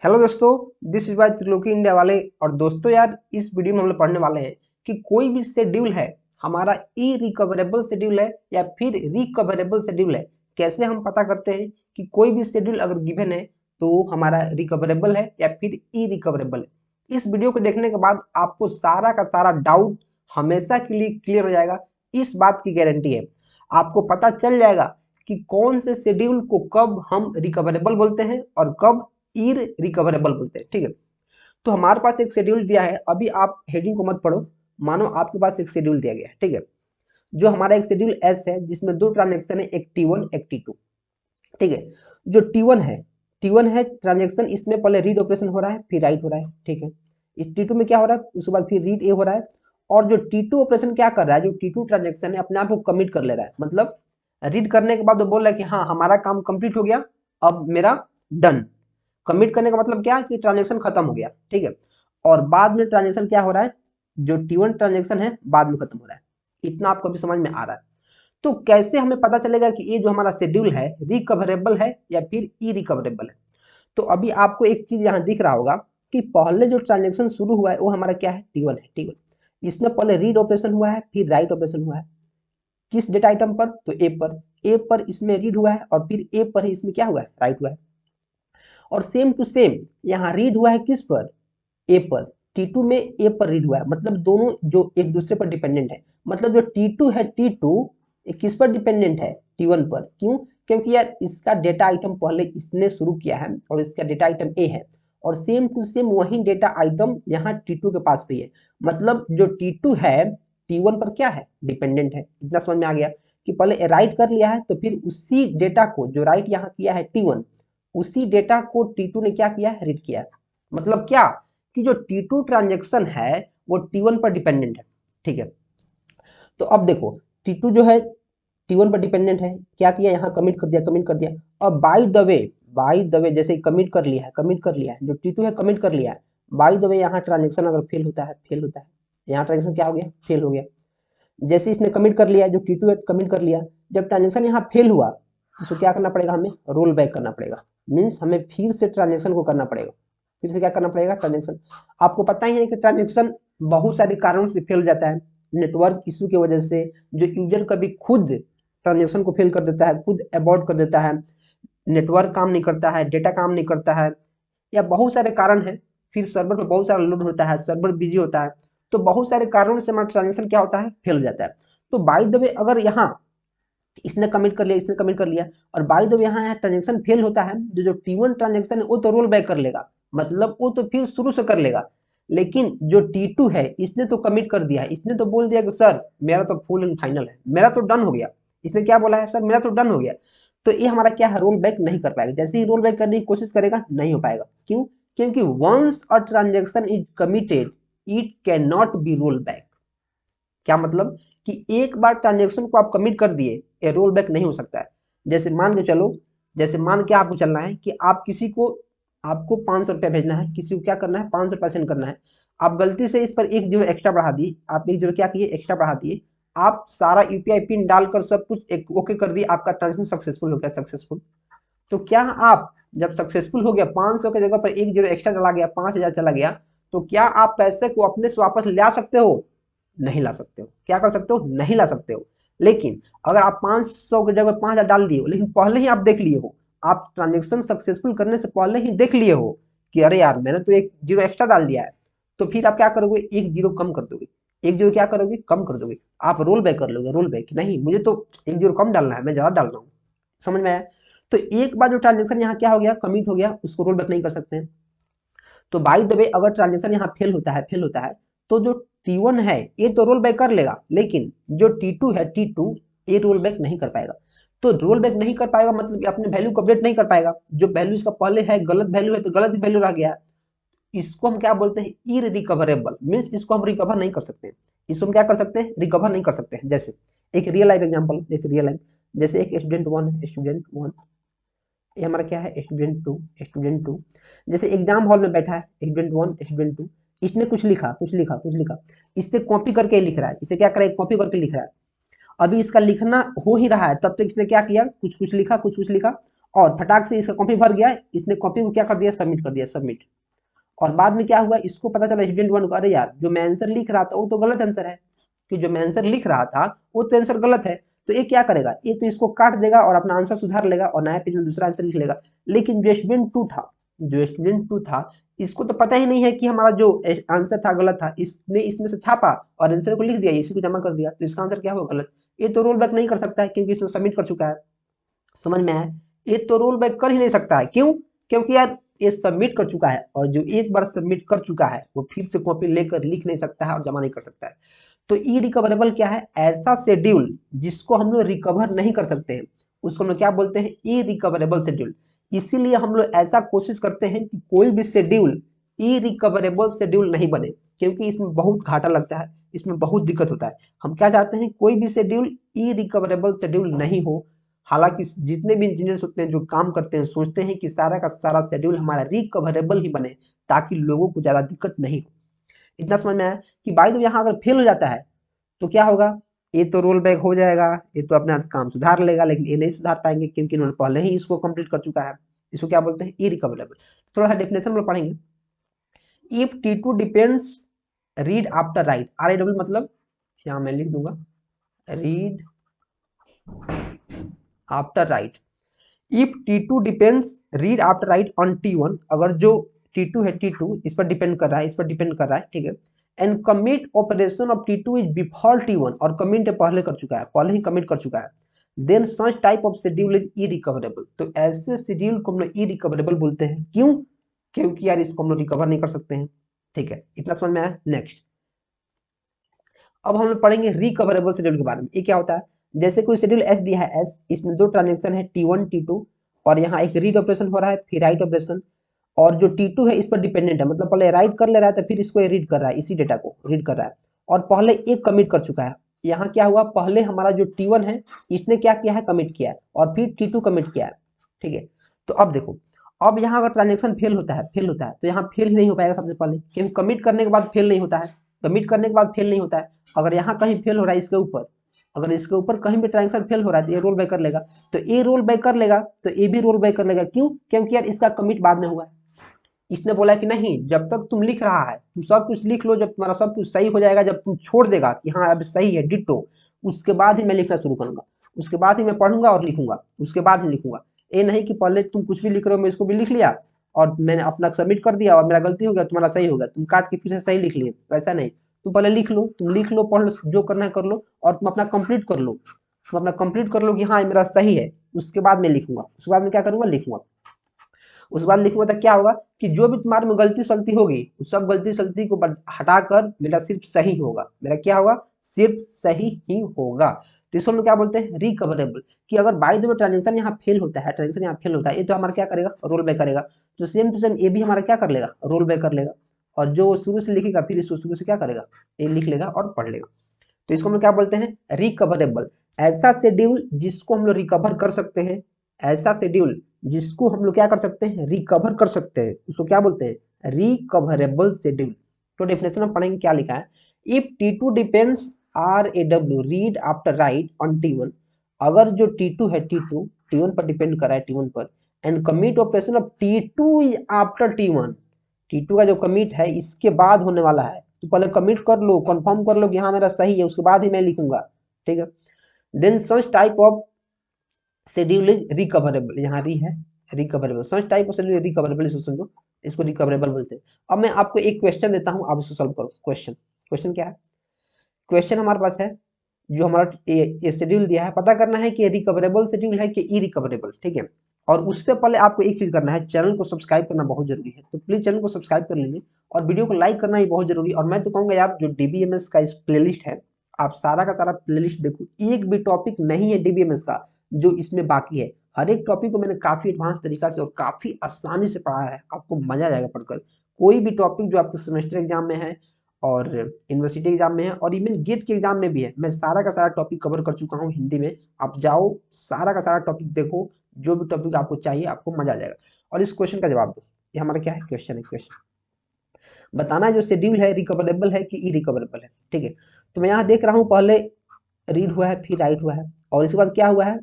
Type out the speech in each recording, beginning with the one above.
Hello दोस्तों, this is by Triloki India वाले। और दोस्तों यार, इस वीडियो में हम लोग पढ़ने वाले हैं कि कोई भी शेड्यूल है हमारा इरिकवरेबल शेड्यूल है या फिर रिकवरेबल शेड्यूल है। कैसे हम पता करते हैं कि कोई भी शेड्यूल अगर गिवन है तो हमारा रिकवरेबल है या फिर इरिकवरेबल है। इस वीडियो को देखने के बाद आपको सारा का सारा डाउट हमेशा के लिए क्लियर हो जाएगा। इस बात की गारंटी है, आपको पता चल जाएगा कि कौन से शेड्यूल को कब हम रिकवरेबल बोलते हैं और कब इरिकवरेबल बोलते हैं। ठीक है, तो हमारे पास एक शेड्यूल दिया है। अभी आप हेडिंग को मत पढ़ो, मानो आपके पास एक शेड्यूल दिया गया है। ठीक है, जो हमारा एक शेड्यूल एस है जिसमें दो ट्रांजेक्शन है, एक T1 एक T2। ठीक है, जो T1 है ट्रांजेक्शन, इसमें पहले रीड ऑपरेशन हो रहा है फिर राइट हो रहा है। ठीक है, इस T2 में क्या हो रहा है, उसके बाद फिर रीड ए हो रहा है। और जो T2 ऑपरेशन क्या कर रहा है, जो T2 ट्रांजेक्शन है अपने आप को कमिट कर ले रहा है। मतलब रीड करने के बाद वो बोल रहा है कि हाँ हमारा काम कंप्लीट हो गया, अब मेरा डन। कमिट करने का मतलब क्या कि ट्रांजेक्शन खत्म हो गया। ठीक है, और बाद में ट्रांजेक्शन क्या हो रहा है, जो T1 ट्रांजेक्शन है बाद में खत्म हो रहा है। इतना आपको भी समझ में आ रहा है। तो कैसे हमें पता चलेगा कि ये जो हमारा शेड्यूल है रिकवरेबल है या फिर इरिकवरेबल है। तो अभी आपको एक चीज यहाँ दिख रहा होगा कि पहले जो ट्रांजेक्शन शुरू हुआ है वो हमारा क्या है, T1 है। T1 इसमें पहले रीड ऑपरेशन हुआ है फिर राइट ऑपरेशन हुआ है। किस डेटा आइटम पर, तो ए पर इसमें रीड हुआ है और फिर ए पर ही इसमें क्या हुआ है, राइट हुआ है। और सेम टू सेम यहाँ रीड हुआ है किस पर, ए पर। T2 में ए पर रीड हुआ है, मतलब दोनों जो एक दूसरे पर डिपेंडेंट है। मतलब जो T2 है, T2 किस पर डिपेंडेंट है, T1 पर। क्यों, क्योंकि यार इसका डेटा आइटम पहले इसने शुरू किया है और इसका डेटा आइटम ए है, और सेम टू सेम वही डेटा आइटम यहाँ T2 के पास भी है। मतलब जो T2 है T1 पर क्या है, डिपेंडेंट है। इतना समझ में आ गया कि पहले राइट कर लिया है तो फिर उसी डेटा को जो राइट यहाँ किया है T1, उसी डेटा को T2 ने क्या किया है, रीड किया है। मतलब क्या कि जो T2 ट्रांजेक्शन है वो T1 पर डिपेंडेंट है। ठीक है, तो अब देखो T2 जो है T1 पर डिपेंडेंट है, क्या किया यहाँ कमिट कर दिया, कमिट कर दिया। अब बाय द वे जैसे कमिट कर लिया है, कमिट कर लिया है, जो T2 है कमिट कर लिया है। बाय द वे यहाँ ट्रांजेक्शन अगर फेल होता है, फेल होता है, यहाँ ट्रांजेक्शन क्या हो गया, फेल हो गया। जैसे इसने कमिट कर लिया, जो T2 है कमिट कर लिया, जब ट्रांजेक्शन यहाँ फेल हुआ तो इसको क्या करना पड़ेगा, हमें रोल बैक करना पड़ेगा। मीन्स हमें फिर से ट्रांजेक्शन को करना पड़ेगा, फिर से क्या करना पड़ेगा, ट्रांजेक्शन। आपको पता ही है कि ट्रांजेक्शन बहुत सारे कारणों से फेल हो जाता है। नेटवर्क इशू की वजह से, जो यूजर कभी खुद ट्रांजेक्शन को फेल कर देता है, खुद अबॉर्ट कर देता है, नेटवर्क काम नहीं करता है, डेटा काम नहीं करता है, या बहुत सारे कारण है। फिर सर्वर पर बहुत सारा लोड होता है, सर्वर बिजी होता है। तो बहुत सारे कारणों से हमारा ट्रांजेक्शन क्या होता है, फेल हो जाता है। तो बाय द वे अगर यहाँ इसने कमिट कर लिया, इसने कमिट कर लिया, और बाय द वे यहाँ ट्रांजेक्शन फेल होता है, जो T1 ट्रांजेक्शन है वो तो रोल बैक कर लेगा, मतलब वो तो फिर शुरू से कर लेगा। लेकिन जो T2 है इसने तो कमिट कर दिया है, इसने तो बोल दिया कि सर मेरा तो फुल एंड फाइनल है, मेरा तो डन हो गया। इसने क्या बोला है, सर मेरा तो डन हो गया। तो ये हमारा क्या है, रोल बैक नहीं कर पाएगा। जैसे ही रोल बैक करने की कोशिश करेगा नहीं हो पाएगा। क्यों, क्योंकि once a transaction is committed it can not be roll back. क्या मतलब कि एक बार ट्रांजेक्शन को आप कमिट कर दिए, ये रोल बैक नहीं हो सकता है। जैसे मान के चलो, जैसे मान के आपको चलना है कि आप किसी को, आपको 500 रुपया भेजना है, किसी को क्या करना है, 500 रुपया सेंड करना है। आप गलती से इस पर एक जीरो एक्स्ट्रा बढ़ा दिए, आप एक जीरो क्या किए, एक्स्ट्रा बढ़ा दिए। आप सारा यूपीआई पिन डालकर सब कुछ एक ओके कर दिए, आपका ट्रांजेक्शन सक्सेसफुल हो गया, सक्सेसफुल। तो क्या आप जब सक्सेसफुल हो गया, 500 की जगह पर एक जीरो एक्स्ट्रा चला गया, 5000 चला गया, तो क्या आप पैसे को अपने से वापस ला सकते हो, नहीं ला सकते हो। क्या कर सकते हो, नहीं ला सकते हो। लेकिन अगर आप 500 की जगह 5000 डाल दिए हो, लेकिन पहले ही आप देख लिए हो, आप ट्रांजेक्शन सक्सेसफुल करने से पहले ही देख लिए हो कि अरे यार मैंने तो एक जीरो एक्स्ट्रा डाल दिया है, तो फिर आप क्या करोगे, एक जीरो कम कर दोगे। एक जीरो क्या करोगे, कम कर दोगे। आप रोल बैक कर लोगे, रोल बैक नहीं, मुझे तो एक जीरो कम डालना है, मैं ज्यादा डाल रहा हूँ। समझ में आया। तो एक बार जो ट्रांजेक्शन यहाँ क्या हो गया, कमिट हो गया, उसको रोल बैक नहीं कर सकते हैं। तो बाय द वे अगर ट्रांजेक्शन यहाँ फेल होता है, फेल होता है, तो जो T1 है ये तो रोल बैक कर लेगा, लेकिन जो T2 है, T2 ये रोल बैक नहीं कर पाएगा। तो रोल बैक नहीं कर पाएगा मतलब अपने वैल्यू को अपडेट नहीं कर पाएगा। जो वैल्यू इसका पहले है गलत वैल्यू है तो गलत वैल्यू रह गया। इसको हम क्या बोलते हैं, इरिकवरेबल। मीन्स इसको हम रिकवर नहीं कर सकते। इसको हम क्या कर सकते हैं, रिकवर नहीं कर सकते हैं। जैसे एक रियल लाइफ एग्जाम्पल, एक रियल लाइफ, जैसे एक स्टूडेंट 1 है, स्टूडेंट 1, ये हमारा क्या है, स्टूडेंट 2। जैसे एग्जाम हॉल में बैठा है स्टूडेंट 1 स्टूडेंट 2, इसने कुछ लिखा, कुछ लिखा, इससे कॉपी करके लिख रहा है, इसे क्या करें, कॉपी करके लिख रहा है। अभी इसका लिखना हो ही रहा है, तब तक इसने क्या किया, कुछ कुछ लिखा, कुछ कुछ लिखा, और फटाक से इसका कॉपी भर गया, इसने कॉपी को क्या कर दिया, सबमिट कर दिया, सबमिट। और बाद में क्या हुआ, इसको पता चला स्टूडेंट वन को, अरे यार जो मैं आंसर लिख रहा था वो तो गलत आंसर है, कि जो मैं आंसर लिख रहा था वो तो आंसर गलत है। तो ये क्या करेगा, ये तो इसको काट देगा और अपना आंसर सुधार लेगा और नया पेज में दूसरा आंसर लिख लेगा। लेकिन जो स्टूडेंट टू था, जो स्टूडेंट टू था, इसको तो पता ही नहीं है कि हमारा जो आंसर था गलत था, इसने इसमें से छापा और आंसर को लिख दिया, इसी को जमा कर दिया, तो इसका आंसर क्या हुआ, गलत। ये तो रोल बैक नहीं कर सकता है क्योंकि इसने सबमिट कर चुका है। समझ में आया, ये तो रोल बैक कर ही नहीं सकता है, क्यों, क्योंकि यार ये सबमिट कर चुका है और जो एक बार सबमिट कर चुका है वो फिर से कॉपी लेकर लिख नहीं सकता है और जमा नहीं कर सकता है। तो ई रिकवरेबल क्या है, ऐसा शेड्यूल जिसको हम लोग रिकवर नहीं कर सकते हैं, उसको हम लोग क्या बोलते हैं, ई रिकवरेबल शेड्यूल। इसीलिए हम लोग ऐसा कोशिश करते हैं कि कोई भी शेड्यूल ई रिकवरेबल शेड्यूल नहीं बने, क्योंकि इसमें बहुत घाटा लगता है, इसमें बहुत दिक्कत होता है। हम क्या चाहते हैं, कोई भी शेड्यूल ई रिकवरेबल शेड्यूल नहीं हो। हालांकि जितने भी इंजीनियर्स होते हैं जो काम करते हैं, सोचते हैं कि सारा का सारा शेड्यूल हमारा रिकवरेबल ही बने, ताकि लोगों को ज्यादा दिक्कत नहीं हो। इतना समझ में आया कि भाई तो यहाँ अगर फेल हो जाता है तो क्या होगा, ये तो रोल बैक हो जाएगा, ये तो अपना काम सुधार लेगा, लेकिन ये नहीं सुधार पाएंगे क्योंकि उन्होंने पहले ही इसको कंप्लीट कर चुका है। इसको क्या बोलते हैं, इरिकवरेबल। थोड़ा सा डेफिनेशन में पढ़ेंगे। If T2 depends read after right, RAW मतलब यहाँ मैं लिख दूंगा read after right. If T2 depends read after right on T1, अगर जो T2 है, T2 इस पर डिपेंड कर रहा है, इस पर डिपेंड कर रहा है, ठीक है। And commit operation of T2 is before T1, और कमिट पहले कर चुका है, पहले ही कमिट कर चुका है, then such type of schedule is irrecoverable. तो ऐसे शेड्यूल को हम लोग इरिकवरेबल बोलते हैं, क्यों, क्योंकि यार इसको हम लोग रिकवर नहीं कर सकते हैं। ठीक है, इतना समझ में आया। नेक्स्ट, अब हम लोग पढ़ेंगे रिकवरेबल शेड्यूल के बारे में। ये क्या होता है, जैसे कोई शेड्यूल एस दिया है, एस, इसमें दो ट्रांजेक्शन है T1 T2, और यहाँ एक रीड ऑपरेशन हो रहा है, फिर राइट ऑपरेशन, और जो T2 है इस पर डिपेंडेंट है, मतलब पहले राइट कर ले रहा है तो फिर इसको रीड कर रहा है, इसी डेटा को रीड कर रहा है, और पहले एक कमिट कर चुका है। यहाँ क्या हुआ, पहले हमारा जो T1 है इसने क्या किया है, कमिट किया है, और फिर T2 कमिट किया है। ठीक है, तो अब देखो, अब यहाँ अगर ट्रांजेक्शन फेल होता है, तो यहाँ फेल नहीं हो पाएगा सबसे पहले, क्योंकि कमिट करने के बाद फेल नहीं होता है, कमिट करने के बाद फेल नहीं होता है। अगर यहाँ कहीं फेल हो रहा है इसके ऊपर, अगर इसके ऊपर कहीं भी ट्रांजेक्शन फेल हो रहा है तो ये रोल बैक कर लेगा, तो ये रोल बैक कर लेगा, तो ये भी रोल बैक कर लेगा। क्यों, क्योंकि यार इसका कमिट बाद में हुआ है, इसने बोला कि नहीं, जब तक तुम लिख रहा है तुम सब कुछ लिख लो, जब तुम्हारा सब कुछ सही हो जाएगा, जब तुम छोड़ देगा कि हाँ अब सही है डिट्टो, उसके बाद ही मैं लिखना शुरू करूंगा, उसके बाद ही मैं पढ़ूंगा और लिखूंगा, उसके बाद ही लिखूंगा। ये नहीं कि पहले तुम कुछ भी लिख रहे हो, मैं इसको भी लिख लिया और मैंने अपना सबमिट कर दिया और मेरा गलती हो गया, तुम्हारा सही हो गया, तुम काट के फिर से सही लिख लिए, वैसा नहीं। तुम पहले लिख लो, तुम लिख लो, पढ़ लो, जो करना है कर लो, और तुम अपना कंप्लीट कर लो, तुम अपना कंप्लीट कर लो कि हाँ मेरा सही है, उसके बाद मैं लिखूंगा, उसके बाद मैं क्या करूंगा, लिखूंगा। उसके बाद लिखूंगा तो क्या होगा कि जो भी तुम्हारे में गलती सलती होगी, उस सब गलती सलती को हटाकर मेरा सिर्फ सही होगा, मेरा क्या होगा, सिर्फ सही ही होगा। तो इसको हम लोग क्या बोलते हैं, रिकवरेबल। कि अगर बाय द वे ट्रांजेक्शन यहाँ फेल होता है, ट्रांजेक्शन यहाँ फेल होता है, ये तो हमारा क्या करेगा, रोल बैक करेगा। तो सेम टू सेम ये भी हमारा क्या कर लेगा, रोल बैक कर लेगा, और जो शुरू से लिखेगा फिर इसको शुरू से क्या करेगा, ये लिख लेगा और पढ़ लेगा। तो इसको हम लोग क्या बोलते हैं, रिकवरेबल। ऐसा शेड्यूल जिसको हम लोग रिकवर कर सकते हैं, ऐसा शेड्यूल जिसको हम लोग क्या कर सकते हैं, रिकवर कर सकते हैं, उसको क्या बोलते हैं, रिकवरेबल शेड्यूल। तो डेफिनेशन में पढ़ेंगे क्या लिखा है, if T2 depends RAW read after right on T1, अगर जो T2 है, T1 पर डिपेंड कर रहा है, T1 पर, and commit operation of T2 after T2 का जो कमिट है इसके बाद होने वाला है, तो पहले कमिट कर लो, कंफर्म कर लो कि हाँ मेरा सही है, उसके बाद ही मैं लिखूंगा। ठीक है, then such type of schedule is recoverable, यहाँ री है, recoverable, such type of schedule recoverable, इसको समझो, इसको रिकवरेबल बोलते हैं। अब मैं आपको एक क्वेश्चन देता हूँ, आप इसको सॉल्व करो। क्वेश्चन, क्वेश्चन क्या है, क्वेश्चन हमारे पास है, जो हमारा ये शेड्यूल दिया है, पता करना है कि रिकवरेबल शेड्यूल है कि इरिकवरेबल। ठीक है, और उससे पहले आपको एक चीज करना है, चैनल को सब्सक्राइब करना बहुत जरूरी है, तो प्लीज चैनल को सब्सक्राइब कर लीजिए, और वीडियो को लाइक करना भी बहुत जरूरी। और मैं तो कहूँगा यार, जो DBMS का इस प्लेलिस्ट है, आप सारा का सारा प्लेलिस्ट देखो, एक भी टॉपिक नहीं है DBMS का जो इसमें बाकी है। हर एक टॉपिक को मैंने काफी एडवांस तरीका से और काफी आसानी से पढ़ा है, आपको मजा आ जाएगा पढ़कर। कोई भी टॉपिक जो आपके सेमेस्टर एग्जाम में है और यूनिवर्सिटी एग्जाम में है और इवन गेट के एग्जाम में भी है, मैं सारा का सारा टॉपिक कवर कर चुका हूँ हिंदी में। आप जाओ, सारा का सारा टॉपिक देखो, जो भी टॉपिक आपको चाहिए आपको मजा आ जाएगा। और इस क्वेश्चन का जवाब दो, ये हमारा क्या है, क्वेश्चन है। क्वेश्चन बताना है जो शेड्यूल है रिकवरेबल है कि इरिकवरेबल है। ठीक है, तो मैं यहाँ देख रहा हूँ, पहले रीड हुआ है, फिर राइट हुआ है, और इसके बाद क्या हुआ है,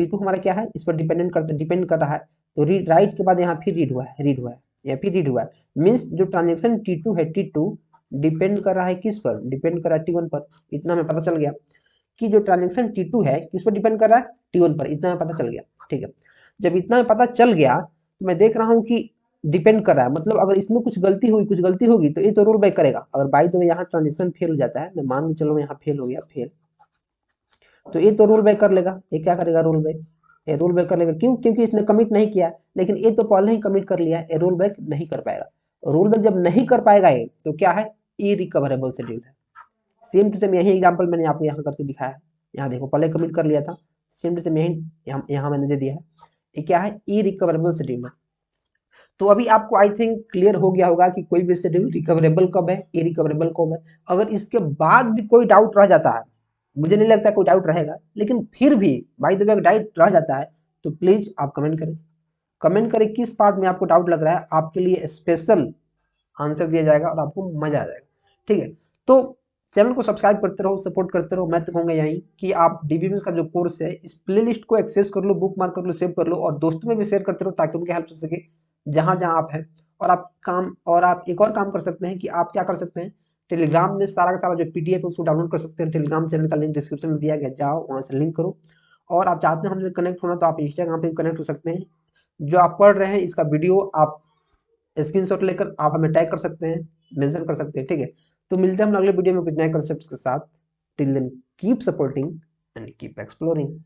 T2 हमारा क्या है, इस पर डिपेंड कर रहा है, तो रीड राइट के बाद यहाँ फिर रीड हुआ है या फिर रीड हुआ है, मीन्स जो ट्रांजेक्शन T2 है, T2 डिपेंड कर रहा है किस पर, डिपेंड कर रहा है T1 पर। इतना हमें पता चल गया कि जो ट्रांजेक्शन T2 है किस पर डिपेंड कर रहा है, T1 पर। इतना हमें पता चल गया, ठीक है। जब इतना हमें पता चल गया तो मैं देख रहा हूँ कि डिपेंड कर रहा है, मतलब अगर इसमें कुछ गलती होगी तो ये तो रोल बैक करेगा। अगर बाई द वे यहाँ ट्रांजेक्शन फेल हो जाता है, मैं मान के चलो यहाँ फेल हो गया, फेल, तो ये तो रोल बैक कर लेगा। ये क्या करेगा, रोल बैक, ये रोल बैक कर लेगा। क्यों? क्योंकि इसने कमिट नहीं किया, लेकिन ये तो पहले ही कमिट कर लिया, ये रोल बैक नहीं कर पाएगा। रोल बैक जब नहीं कर पाएगा ये, तो क्या है, इरिकवरेबल शेड्यूल है। सेम टू सेम यही एग्जांपल मैंने आपको यहाँ करके दिखाया है। यहाँ देखो, पहले कमिट कर लिया था, सेम टू सेम यही यहाँ मैंने दे दिया है। ये क्या है, इरिकवरेबल शेड्यूल है। तो अभी आपको आई थिंक क्लियर हो गया होगा कि कोई भी शेड्यूल रिकवरेबल कब है, इरिकवरेबल कब है। अगर इसके बाद भी कोई डाउट रह जाता है, मुझे नहीं लगता कोई डाउट रहेगा, लेकिन फिर भी बाय द वे अगर डाउट रह जाता है तो प्लीज आप कमेंट करें किस पार्ट में आपको डाउट लग रहा है, आपके लिए स्पेशल आंसर दिया जाएगा और आपको मजा आ जाएगा, ठीक है। तो चैनल को सब्सक्राइब करते रहो, सपोर्ट करते रहो। मैं तो कहूँगा यही कि आप डीबीएमएस का जो कोर्स है, इस प्लेलिस्ट को एक्सेस कर लो, बुक मार्क कर लो, सेव कर लो और दोस्तों में भी शेयर करते रहो, ताकि उनकी हेल्प हो सके जहां जहां आप हैं। और आप एक और काम कर सकते हैं कि आप क्या कर सकते हैं, टेलीग्राम में सारा का सारा जो पीडीएफ है उसको डाउनलोड कर सकते हैं। टेलीग्राम चैनल का लिंक डिस्क्रिप्शन में दिया गया, जाओ वहां से लिंक करो। और आप चाहते हैं हमसे कनेक्ट होना, तो आप इंस्टाग्राम पे कनेक्ट हो सकते हैं। जो आप पढ़ रहे हैं इसका वीडियो आप स्क्रीनशॉट लेकर आप हमें टैग कर सकते हैं, मेंशन कर सकते हैं, ठीक है। तो मिलते हैं हम अगले वीडियो में कुछ नए कंसेप्ट के साथ। Till then keep supporting and keep exploring.